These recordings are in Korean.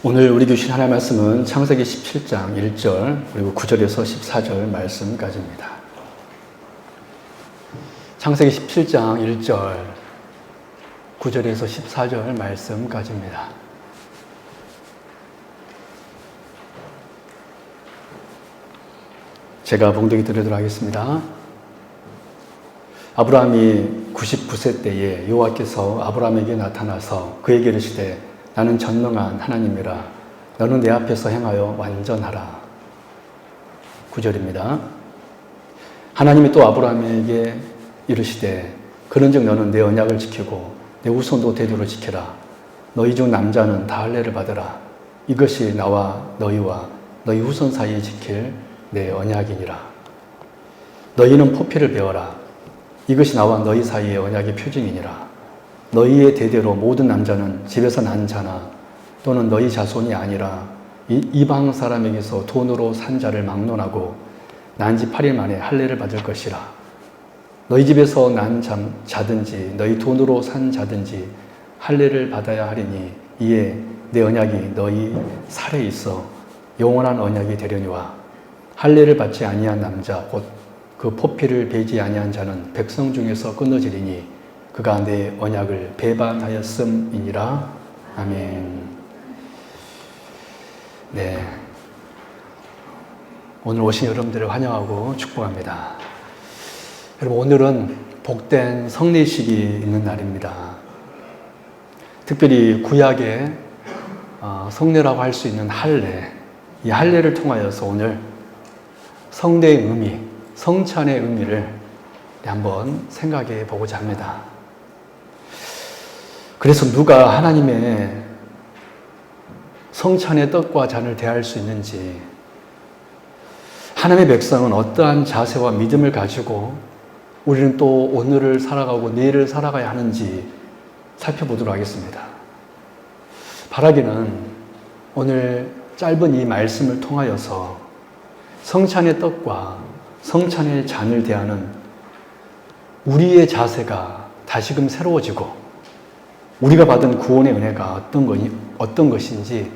오늘 우리 교실 하나의 말씀은 창세기 17장 1절 그리고 9절에서 14절 말씀까지입니다. 창세기 17장 1절 9절에서 14절 말씀까지입니다. 제가 봉독이 드리도록 하겠습니다. 아브라함이 99세 때에 여호와께서 아브라함에게 나타나서 그에게 이르시되 나는 전능한 하나님이라 너는 내 앞에서 행하여 완전하라. 9절입니다. 하나님이 또 아브라함에게 이르시되 그런즉 너는 내 언약을 지키고 내 후손도 대대로 지키라. 너희 중 남자는 다 할례를 받으라. 이것이 나와 너희와 너희 후손 사이에 지킬 내 언약이니라. 너희는 포피를 베어라. 이것이 나와 너희 사이의 언약의 표징이니라. 너희의 대대로 모든 남자는 집에서 난 자나 또는 너희 자손이 아니라 이방 사람에게서 돈으로 산 자를 막론하고 난 지 8일 만에 할례를 받을 것이라. 너희 집에서 난 자든지 너희 돈으로 산 자든지 할례를 받아야 하리니 이에 내 언약이 너희 살에 있어 영원한 언약이 되려니와 할례를 받지 아니한 남자 곧 그 포피를 베지 아니한 자는 백성 중에서 끊어지리니 그가 내 언약을 배반하였음이니라. 아멘. 네, 오늘 오신 여러분들을 환영하고 축복합니다. 여러분, 오늘은 복된 성례식이 있는 날입니다. 특별히 구약의 성례라고 할 수 있는 할례, 이 할례를 통하여서 오늘 성례의 의미, 성찬의 의미를 한번 생각해 보고자 합니다. 그래서 누가 하나님의 성찬의 떡과 잔을 대할 수 있는지, 하나님의 백성은 어떠한 자세와 믿음을 가지고 우리는 또 오늘을 살아가고 내일을 살아가야 하는지 살펴보도록 하겠습니다. 바라기는 오늘 짧은 이 말씀을 통하여서 성찬의 떡과 성찬의 잔을 대하는 우리의 자세가 다시금 새로워지고 우리가 받은 구원의 은혜가 어떤 것인지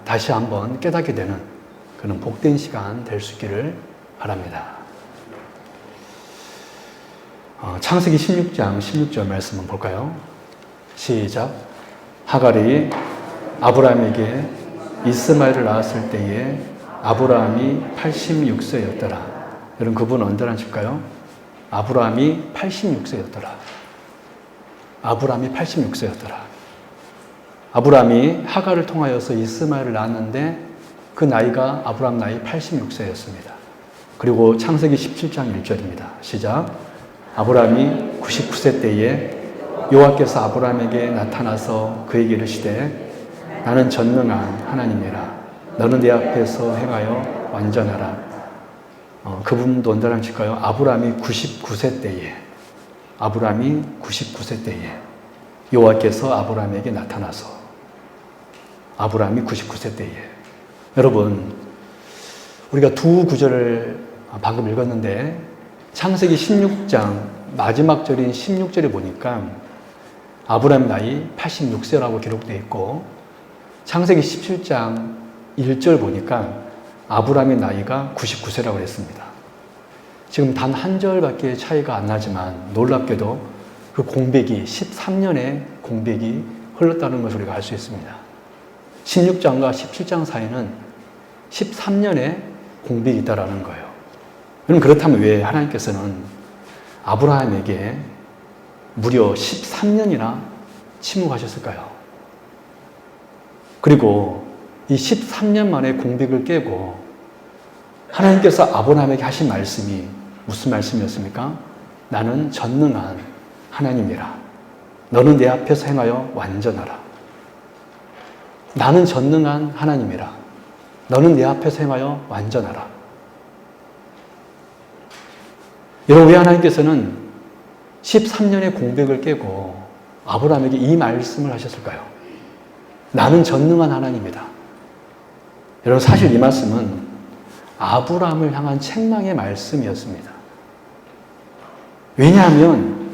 다시 한번 깨닫게 되는 그런 복된 시간 될 수 있기를 바랍니다. 창세기 16장 16절 말씀 한번 볼까요? 시작. 하갈이 아브라함에게 이스마엘을 낳았을 때에 아브라함이 86세였더라. 여러분, 그분은 언제 하실까요? 아브라함이 86세였더라. 아브라함이 86세였더라. 아브라함이 하갈을 통하여서 이스마엘을 낳았는데 그 나이가 아브라함 나이 86세였습니다. 그리고 창세기 17장 1절입니다. 시작. 아브라함이 99세 때에 여호와께서 아브라함에게 나타나서 그에게 이르시되 나는 전능한 하나님이라 너는 내 앞에서 행하여 완전하라. 그분도 언제랑 칠까요? 아브라함이 99세 때에 여호와께서 아브라함에게 나타나서 아브라함이 99세 때에. 여러분, 우리가 두 구절을 방금 읽었는데 창세기 16장 마지막 절인 16절에 보니까 아브라함 나이 86세라고 기록되어 있고 창세기 17장 1절 보니까 아브라함의 나이가 99세라고 했습니다. 지금 단 한 절밖에 차이가 안 나지만 놀랍게도 그 공백이 13년의 공백이 흘렀다는 것을 우리가 알 수 있습니다. 16장과 17장 사이는 13년의 공백이 있다는 거예요. 그럼 그렇다면 왜 하나님께서는 아브라함에게 무려 13년이나 침묵하셨을까요? 그리고 이 13년 만에 공백을 깨고 하나님께서 아브라함에게 하신 말씀이 무슨 말씀이었습니까? 나는 전능한 하나님이라. 너는 내 앞에서 행하여 완전하라. 나는 전능한 하나님이라. 너는 내 앞에서 행하여 완전하라. 여러분, 왜 하나님께서는 13년의 공백을 깨고 아브라함에게 이 말씀을 하셨을까요? 나는 전능한 하나님이다. 여러분, 사실 이 말씀은 아브라함을 향한 책망의 말씀이었습니다. 왜냐하면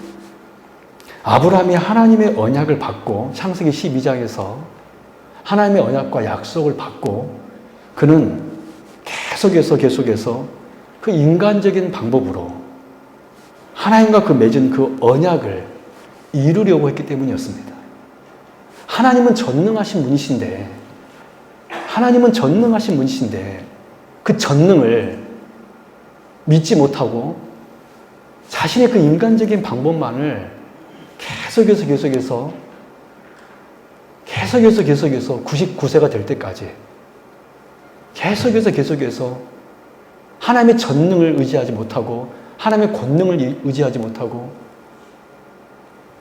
아브라함이 하나님의 언약을 받고 창세기 12장에서 하나님의 언약과 약속을 받고 그는 계속해서 그 인간적인 방법으로 하나님과 그 맺은 그 언약을 이루려고 했기 때문이었습니다. 하나님은 전능하신 분이신데 그 전능을 믿지 못하고 자신의 그 인간적인 방법만을 계속해서 99세가 될 때까지 계속해서 하나님의 전능을 의지하지 못하고 하나님의 권능을 의지하지 못하고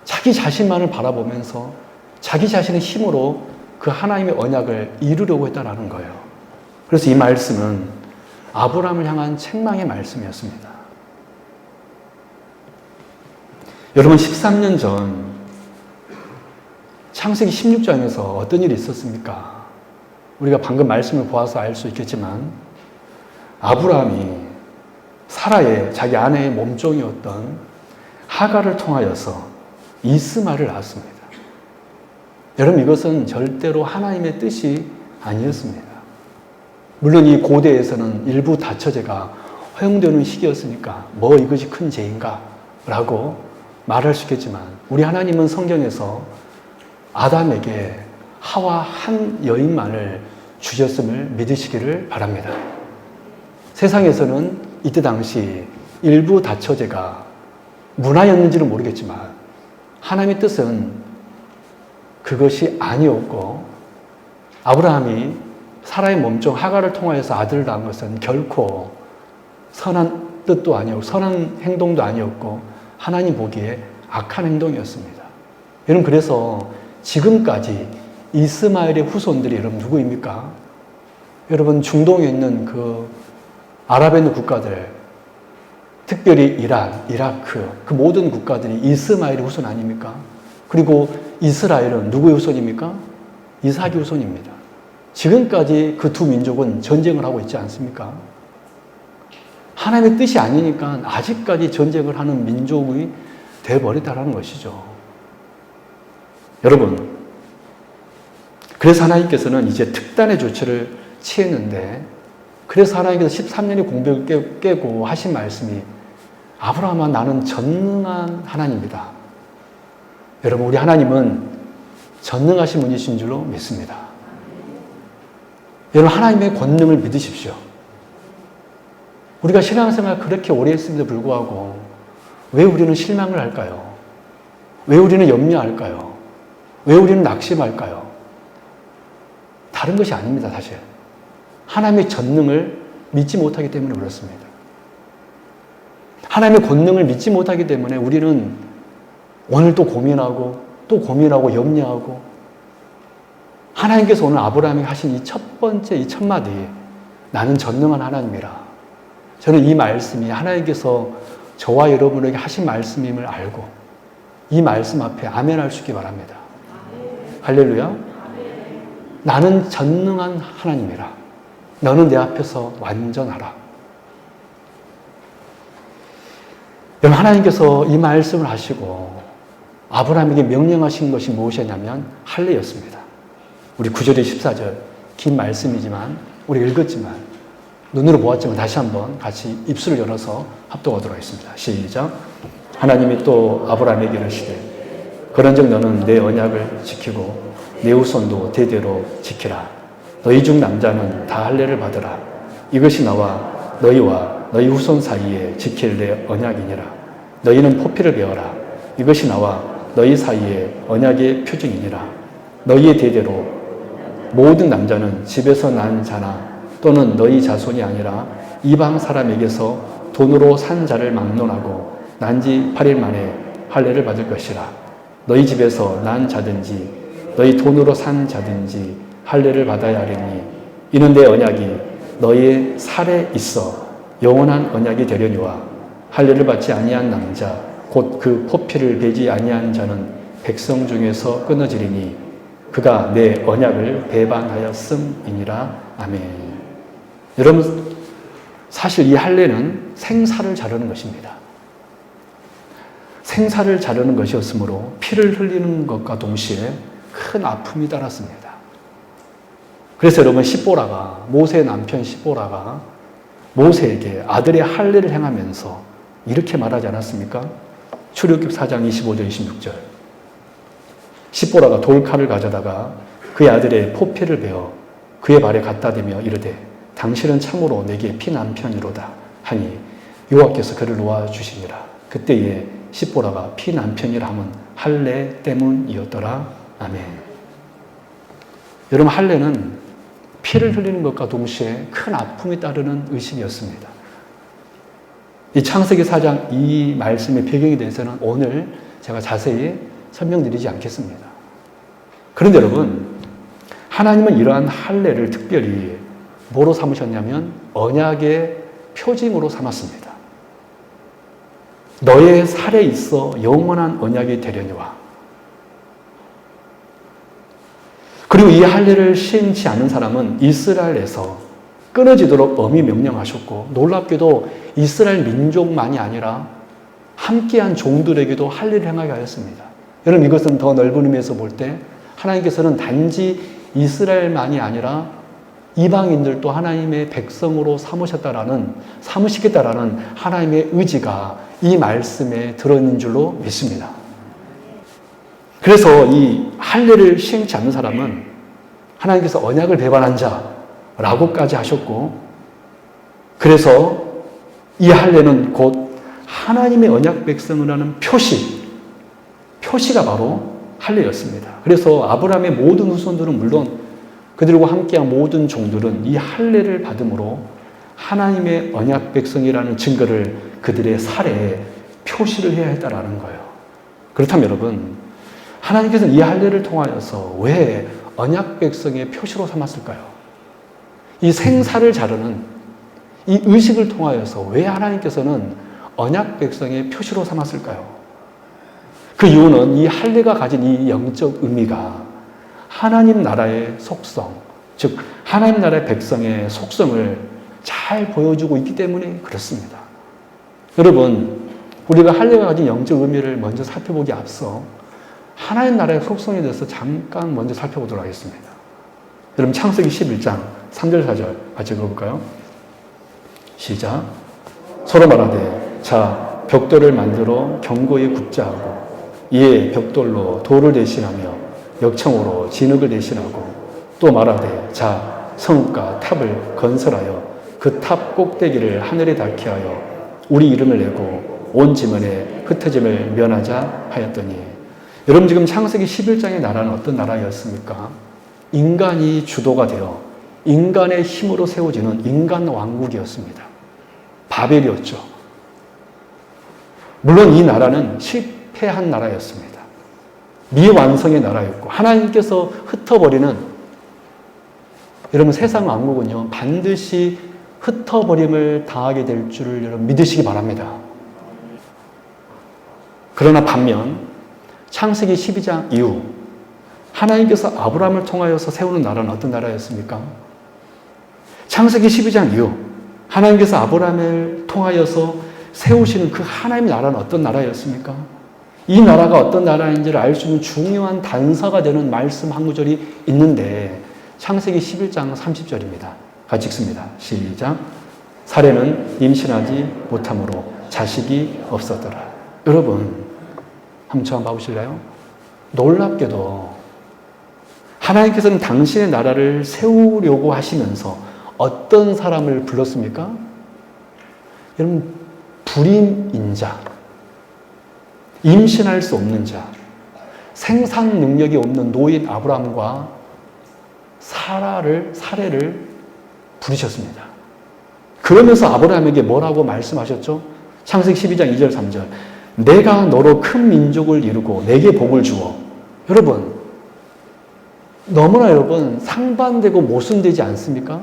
자기 자신만을 바라보면서 자기 자신의 힘으로 그 하나님의 언약을 이루려고 했다라는 거예요. 그래서 이 말씀은 아브라함을 향한 책망의 말씀이었습니다. 여러분 13년 전 창세기 16장에서 어떤 일이 있었습니까? 우리가 방금 말씀을 보아서 알 수 있겠지만 아브라함이 사라의 자기 아내의 몸종이었던 하갈을 통하여서 이스마엘을 낳았습니다. 여러분 이것은 절대로 하나님의 뜻이 아니었습니다. 물론 이 고대에서는 일부 다처제가 허용되는 시기였으니까 뭐 이것이 큰 죄인가? 라고 말할 수 있겠지만 우리 하나님은 성경에서 아담에게 하와 한 여인만을 주셨음을 믿으시기를 바랍니다. 세상에서는 이때 당시 일부 다처제가 문화였는지는 모르겠지만 하나님의 뜻은 그것이 아니었고 아브라함이 사라의 몸종 하갈을 통하여서 아들을 낳은 것은 결코 선한 뜻도 아니었고 선한 행동도 아니었고 하나님 보기에 악한 행동이었습니다. 여러분 그래서 지금까지 이스마엘의 후손들이 여러분 누구입니까? 여러분 중동에 있는 그 아랍에 있는 국가들 특별히 이란, 이라크 그 모든 국가들이 이스마엘의 후손 아닙니까? 그리고 이스라엘은 누구의 후손입니까? 이삭의 후손입니다. 지금까지 그 두 민족은 전쟁을 하고 있지 않습니까? 하나님의 뜻이 아니니까 아직까지 전쟁을 하는 민족이 되어버렸다는 것이죠. 여러분, 그래서 하나님께서는 이제 특단의 조치를 취했는데 그래서 하나님께서 13년의 공백을 깨고 하신 말씀이 아브라함아 나는 전능한 하나님이다. 여러분 우리 하나님은 전능하신 분이신 줄로 믿습니다. 여러분 하나님의 권능을 믿으십시오. 우리가 신앙생활 그렇게 오래 했음에도 불구하고 왜 우리는 실망을 할까요? 왜 우리는 염려할까요? 왜 우리는 낙심할까요? 다른 것이 아닙니다, 사실. 하나님의 전능을 믿지 못하기 때문에 그렇습니다. 하나님의 권능을 믿지 못하기 때문에 우리는 오늘 또 고민하고 염려하고 하나님께서 오늘 아브라함에게 하신 이 첫 번째 이 첫 마디 나는 전능한 하나님이라. 저는 이 말씀이 하나님께서 저와 여러분에게 하신 말씀임을 알고 이 말씀 앞에 아멘 할 수 있기 바랍니다. 할렐루야. 나는 전능한 하나님이라. 너는 내 앞에서 완전하라. 여러분 하나님께서 이 말씀을 하시고 아브라함에게 명령하신 것이 무엇이냐면 할례였습니다. 우리 9절에 14절 긴 말씀이지만 우리 읽었지만 눈으로 보았지만 다시 한번 같이 입술을 열어서 합독하도록 하겠습니다. 시작. 하나님이 또 아브라함에게 이르시되 그런즉 너는 내 언약을 지키고 내 후손도 대대로 지키라. 너희 중 남자는 다 할례를 받으라. 이것이 나와 너희와 너희 후손 사이에 지킬 내 언약이니라. 너희는 포피를 베어라. 이것이 나와 너희 사이에 언약의 표징이니라. 너희의 대대로 모든 남자는 집에서 난 자나 또는 너희 자손이 아니라 이방 사람에게서 돈으로 산 자를 막론하고 난 지 8일 만에 할례를 받을 것이라. 너희 집에서 난 자든지 너희 돈으로 산 자든지 할례를 받아야 하리니 이는 내 언약이 너희의 살에 있어 영원한 언약이 되려니와 할례를 받지 아니한 남자 곧 그 포피를 베지 아니한 자는 백성 중에서 끊어지리니 그가 내 언약을 배반하였음이니라. 아멘. 여러분 사실 이 할례는 생사를 자르는 것입니다. 생사를 자르는 것이었으므로 피를 흘리는 것과 동시에 큰 아픔이 따랐습니다. 그래서 여러분 십보라가, 모세의 남편 십보라가 모세에게 아들의 할례를 행하면서 이렇게 말하지 않았습니까? 출애굽기 4장 25절 26절. 십보라가 돌칼을 가져다가 그의 아들의 포피를 베어 그의 발에 갖다 대며 이르되 당신은 참으로 내게 피남편이로다 하니 여호와께서 그를 놓아주시니라. 그때에 십보라가 피남편이라 함은 할례 때문이었더라. 아멘. 여러분, 할례는 피를 흘리는 것과 동시에 큰 아픔이 따르는 의식이었습니다. 이 창세기 4장 이 말씀의 배경에 대해서는 오늘 제가 자세히 설명드리지 않겠습니다. 그런데 여러분, 하나님은 이러한 할례를 특별히 뭐로 삼으셨냐면 언약의 표징으로 삼았습니다. 너의 살에 있어 영원한 언약이 되려니와. 그리고 이 할례를 시행치 않은 사람은 이스라엘에서 끊어지도록 엄히 명령하셨고, 놀랍게도 이스라엘 민족만이 아니라 함께한 종들에게도 할례를 행하게 하였습니다. 여러분, 이것은 더 넓은 의미에서 볼 때 하나님께서는 단지 이스라엘만이 아니라 이방인들도 하나님의 백성으로 삼으시겠다라는 하나님의 의지가 이 말씀에 들어있는 줄로 믿습니다. 그래서 이 할례를 시행치 않는 사람은 하나님께서 언약을 배반한 자라고까지 하셨고, 그래서 이 할례는 곧 하나님의 언약 백성을 하는 표시가 바로 할례였습니다. 그래서 아브라함의 모든 후손들은 물론 그들과 함께한 모든 종들은 이 할례를 받음으로 하나님의 언약 백성이라는 증거를 그들의 살에 표시를 해야 했다라는 거예요. 그렇다면 여러분, 하나님께서는 이 할례를 통하여서 왜 언약 백성의 표시로 삼았을까요? 이 생사를 자르는 이 의식을 통하여서 왜 하나님께서는 언약 백성의 표시로 삼았을까요? 그 이유는 이 할례가 가진 이 영적 의미가 하나님 나라의 속성, 즉 하나님 나라의 백성의 속성을 잘 보여주고 있기 때문에 그렇습니다. 여러분, 우리가 할례가 가진 영적 의미를 먼저 살펴보기 앞서 하나님 나라의 속성에 대해서 잠깐 먼저 살펴보도록 하겠습니다. 여러분, 창세기 11장 3절 4절 같이 읽어볼까요? 시작. 서로 말하되 자 벽돌을 만들어 경고에 굽자 하고 이에 벽돌로 돌을 대신하며 역청으로 진흙을 대신하고 또 말하되 자 성읍과 탑을 건설하여 그 탑 꼭대기를 하늘에 닿게 하여 우리 이름을 내고 온 지면에 흩어짐을 면하자 하였더니, 여러분 지금 창세기 11장의 나라는 어떤 나라였습니까? 인간이 주도가 되어 인간의 힘으로 세워지는 인간 왕국이었습니다. 바벨이었죠. 물론 이 나라는 실패한 나라였습니다. 미완성의 나라였고 하나님께서 흩어버리는, 여러분 세상 왕국은요 반드시 흩어버림을 당하게 될 줄을 여러분 믿으시기 바랍니다. 그러나 반면 창세기 12장 이후 하나님께서 아브라함을 통하여서 세우는 나라는 어떤 나라였습니까? 창세기 12장 이후 하나님께서 아브라함을 통하여서 세우시는 그 하나님의 나라는 어떤 나라였습니까? 이 나라가 어떤 나라인지를 알 수 있는 중요한 단서가 되는 말씀 한 구절이 있는데 창세기 11장 30절입니다. 같이 읽습니다. 시작. 사례는 임신하지 못함으로 자식이 없었더라. 여러분 한번 저 한번 봐보실래요? 놀랍게도 하나님께서는 당신의 나라를 세우려고 하시면서 어떤 사람을 불렀습니까? 여러분 불임인 자, 임신할 수 없는 자, 생산 능력이 없는 노인 아브라함과 사례를 부르셨습니다. 그러면서 아브라함에게 뭐라고 말씀하셨죠? 창세기 12장 2절 3절. 내가 너로 큰 민족을 이루고 내게 복을 주어. 여러분 너무나 여러분 상반되고 모순되지 않습니까?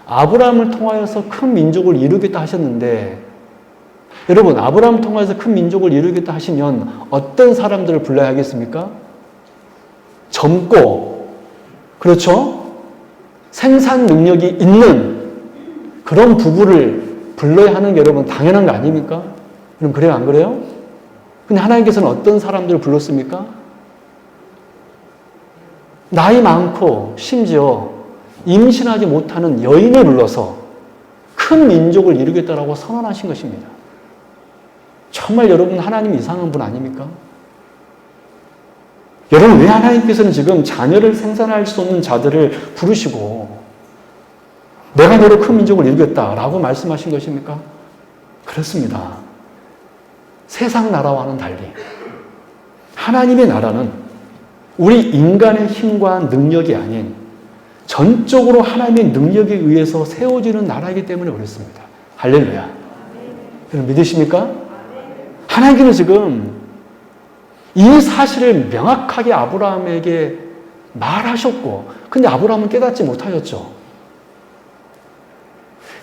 아브라함을 통하여서 큰 민족을 이루겠다 하셨는데, 여러분 아브라함을 통해서 큰 민족을 이루겠다 하시면 어떤 사람들을 불러야 하겠습니까? 젊고, 그렇죠? 생산 능력이 있는 그런 부부를 불러야 하는 게 여러분 당연한 거 아닙니까? 그럼 그래요 안 그래요? 근데 하나님께서는 어떤 사람들을 불렀습니까? 나이 많고 심지어 임신하지 못하는 여인을 불러서 큰 민족을 이루겠다라고 선언하신 것입니다. 정말 여러분 하나님 이상한 분 아닙니까? 여러분 왜 하나님께서는 지금 자녀를 생산할 수 없는 자들을 부르시고 내가 너로 큰 민족을 이루겠다라고 말씀하신 것입니까? 그렇습니다. 세상 나라와는 달리 하나님의 나라는 우리 인간의 힘과 능력이 아닌 전적으로 하나님의 능력에 의해서 세워지는 나라이기 때문에 그렇습니다. 할렐루야. 여러분 믿으십니까? 하나님께는 지금 이 사실을 명확하게 아브라함에게 말하셨고 근데 아브라함은 깨닫지 못하였죠.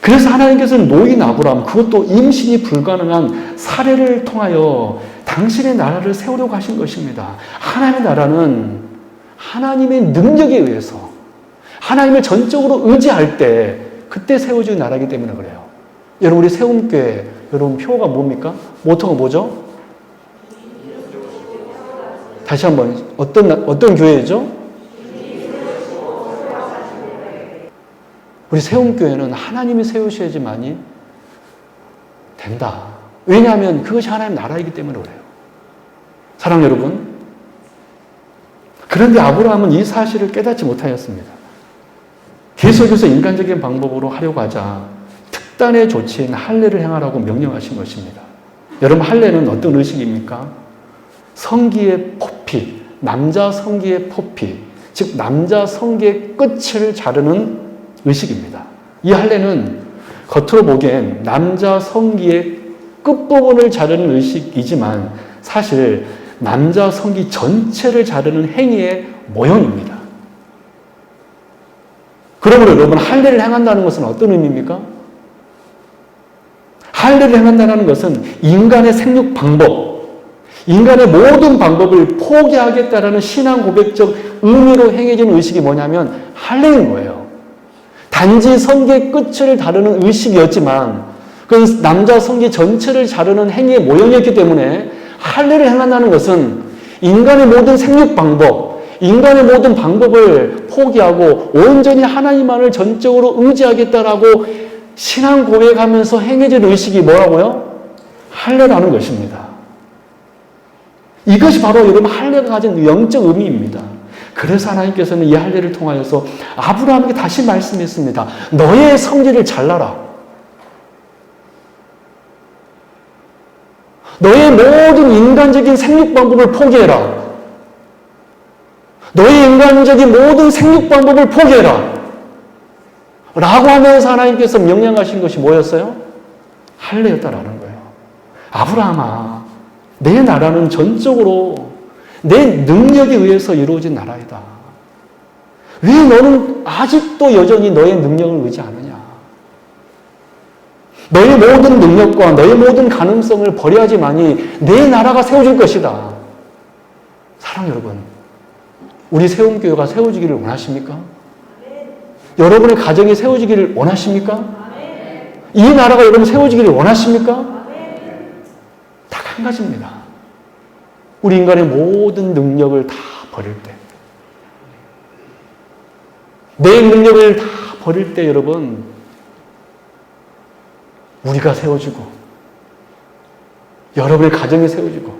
그래서 하나님께서는 노인 아브라함, 그것도 임신이 불가능한 사례를 통하여 당신의 나라를 세우려고 하신 것입니다. 하나님의 나라는 하나님의 능력에 의해서 하나님을 전적으로 의지할 때 그때 세워진 나라이기 때문에 그래요. 여러분 우리 세움교회 여러분 표가 뭡니까? 모토가 뭐죠? 다시 한번 어떤 교회죠? 우리 세움교회는 하나님이 세우셔야지만이 된다. 왜냐하면 그것이 하나님 나라이기 때문에 그래요. 사랑하는 여러분, 그런데 아브라함은 이 사실을 깨닫지 못하였습니다. 계속해서 인간적인 방법으로 하려고 하자 특단의 조치인 할례를 행하라고 명령하신 것입니다. 여러분 할례는 어떤 의식입니까? 성기의 포피, 남자 성기의 포피, 즉 남자 성기의 끝을 자르는 의식입니다. 이 할례는 겉으로 보기엔 남자 성기의 끝부분을 자르는 의식이지만 사실 남자 성기 전체를 자르는 행위의 모형입니다. 그러므로 여러분 할례를 행한다는 것은 어떤 의미입니까? 할례를 행한다는 것은 인간의 생육 방법, 인간의 모든 방법을 포기하겠다라는 신앙 고백적 의미로 행해지는 의식이 뭐냐면 할례인 거예요. 단지 성기의 끝을 다루는 의식이었지만 그건 남자 성기 전체를 자르는 행위의 모형이었기 때문에 할례를 행한다는 것은 인간의 모든 생육 방법, 인간의 모든 방법을 포기하고 온전히 하나님만을 전적으로 의지하겠다라고 신앙 고백하면서 행해진 의식이 뭐라고요? 할례라는 것입니다. 이것이 바로 여러분 할례가 가진 영적 의미입니다. 그래서 하나님께서는 이 할례를 통하여서 아브라함에게 다시 말씀했습니다. 너의 성기를 잘라라. 너의 모든 인간적인 생육 방법을 포기해라. 너의 인간적인 모든 생육 방법을 포기해라. 라고 하면서 하나님께서 명령하신 것이 뭐였어요? 할례였다라는 거예요. 아브라함아, 내 나라는 전적으로 내 능력에 의해서 이루어진 나라이다. 왜 너는 아직도 여전히 너의 능력을 의지하느냐? 너의 모든 능력과 너의 모든 가능성을 버려야지만이 내 나라가 세워질 것이다. 사랑 여러분, 우리 세움교회가 세워지기를 원하십니까? 여러분의 가정이 세워지기를 원하십니까? 이 나라가 여러분 세워지기를 원하십니까? 딱 한 가지입니다. 우리 인간의 모든 능력을 다 버릴 때, 내 능력을 다 버릴 때 여러분 우리가 세워지고 여러분의 가정이 세워지고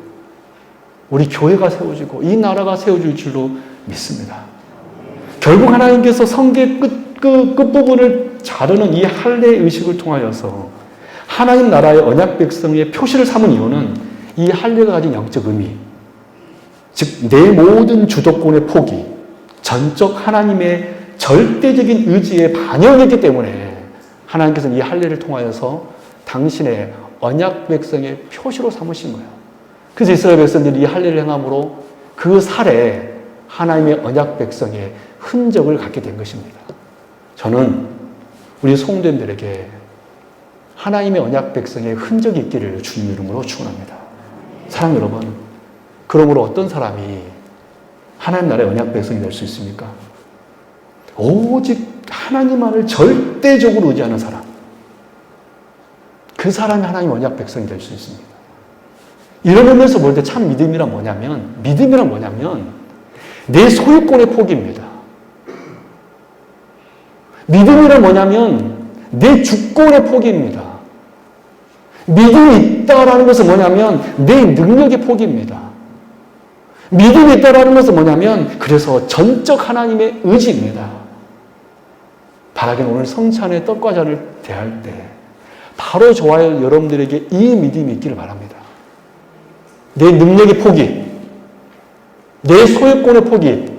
우리 교회가 세워지고 이 나라가 세워질 줄로 믿습니다. 결국 하나님께서 성계의 끝부분을 자르는 이 할례의 의식을 통하여서 하나님 나라의 언약 백성의 표시를 삼은 이유는 이 할례가 가진 영적 의미, 즉 내 모든 주도권의 포기, 전적 하나님의 절대적인 의지의 반영이기 때문에 하나님께서는 이 할례를 통하여서 당신의 언약 백성의 표시로 삼으신 거예요. 그래서 이스라엘 백성들이 이 할례를 행함으로 그 살에 하나님의 언약 백성의 흔적을 갖게 된 것입니다. 저는 우리 성도님들에게 하나님의 언약 백성의 흔적이 있기를 주님 이름으로 축원합니다. 사랑 여러분, 그러므로 어떤 사람이 하나님 나라의 언약 백성이 될 수 있습니까? 오직 하나님만을 절대적으로 의지하는 사람. 그 사람이 하나님 언약 백성이 될 수 있습니다. 이런 의미에서 볼 때 참 믿음이란 뭐냐면 내 소유권의 포기입니다. 믿음이란 뭐냐면 내 주권의 포기입니다. 믿음이 있다라는 것은 뭐냐면 내 능력의 포기입니다. 믿음이 있다라는 것은 뭐냐면 그래서 전적 하나님의 의지입니다. 바라기는 오늘 성찬의 떡과 잔을 대할 때 바로 저와 여러분들에게 이 믿음이 있기를 바랍니다. 내 능력의 포기, 내 소유권의 포기,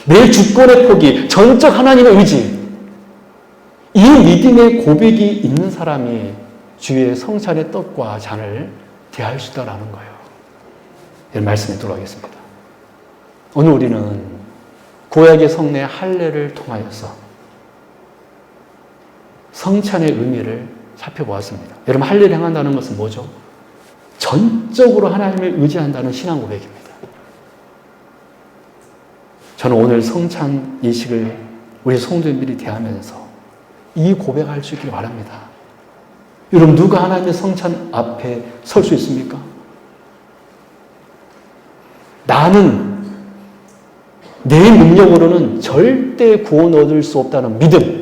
내 주권의 포기, 전적 하나님의 의지, 이 믿음의 고백이 있는 사람이 주의 성찬의 떡과 잔을 대할 수 있다는 거예요. 이런 말씀에 들어가겠습니다. 오늘 우리는 구약의 성례 할례를 통하여서 성찬의 의미를 살펴보았습니다. 여러분, 할례를 행한다는 것은 뭐죠? 전적으로 하나님을 의지한다는 신앙 고백입니다. 저는 오늘 성찬 예식을 우리 성도님들이 대하면서 이 고백할 수 있기를 바랍니다. 여러분, 누가 하나님의 성찬 앞에 설 수 있습니까? 나는 내 능력으로는 절대 구원 얻을 수 없다는 믿음,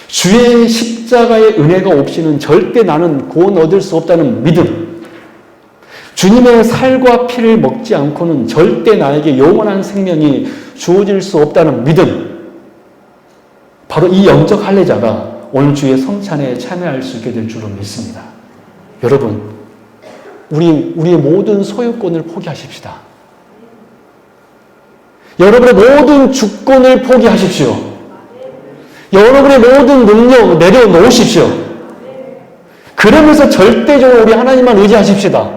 주의 십자가의 은혜가 없이는 절대 나는 구원 얻을 수 없다는 믿음, 주님의 살과 피를 먹지 않고는 절대 나에게 영원한 생명이 주어질 수 없다는 믿음, 바로 이 영적 할례자가 오늘 주의 성찬에 참여할 수 있게 될 줄로 믿습니다. 여러분, 우리의 모든 소유권을 포기하십시다. 여러분의 모든 주권을 포기하십시오. 여러분의 모든 능력 내려놓으십시오. 그러면서 절대적으로 우리 하나님만 의지하십시다.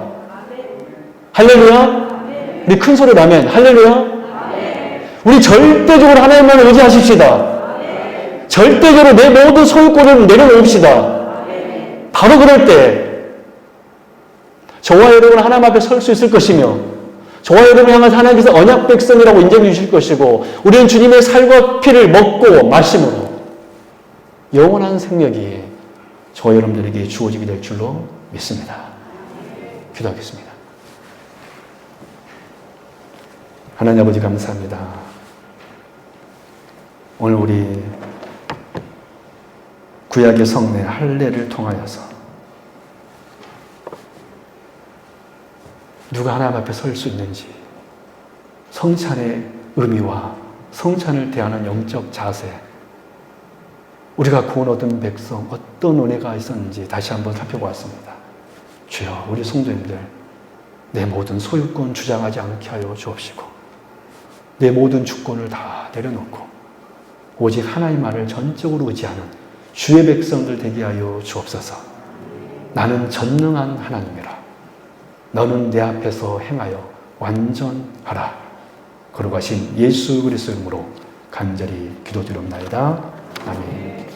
할렐루야? 우리 큰 소리로 아멘. 할렐루야? 우리 절대적으로 하나님만 의지하십시다. 절대적으로 내 모든 소유권을 내려놓읍시다. 바로 그럴 때 저와 여러분은 하나님 앞에 설 수 있을 것이며 저와 여러분을 향한 하나님께서 언약 백성이라고 인정해 주실 것이고 우리는 주님의 살과 피를 먹고 마심으로 영원한 생명이 저와 여러분들에게 주어지게 될 줄로 믿습니다. 기도하겠습니다. 하나님 아버지 감사합니다. 오늘 우리 구약의 성례 할례를 통하여서 누가 하나님 앞에 설 수 있는지 성찬의 의미와 성찬을 대하는 영적 자세, 우리가 구원 얻은 백성 어떤 은혜가 있었는지 다시 한번 살펴보았습니다. 주여, 우리 성도님들 내 모든 소유권 주장하지 않게 하여 주옵시고 내 모든 주권을 다 내려놓고 오직 하나님만을 전적으로 의지하는 주의 백성들 되게 하여 주옵소서. 나는 전능한 하나님이라. 너는 내 앞에서 행하여 완전하라. 거룩하신 예수 그리스도의 이름으로 간절히 기도드립나이다. 아멘.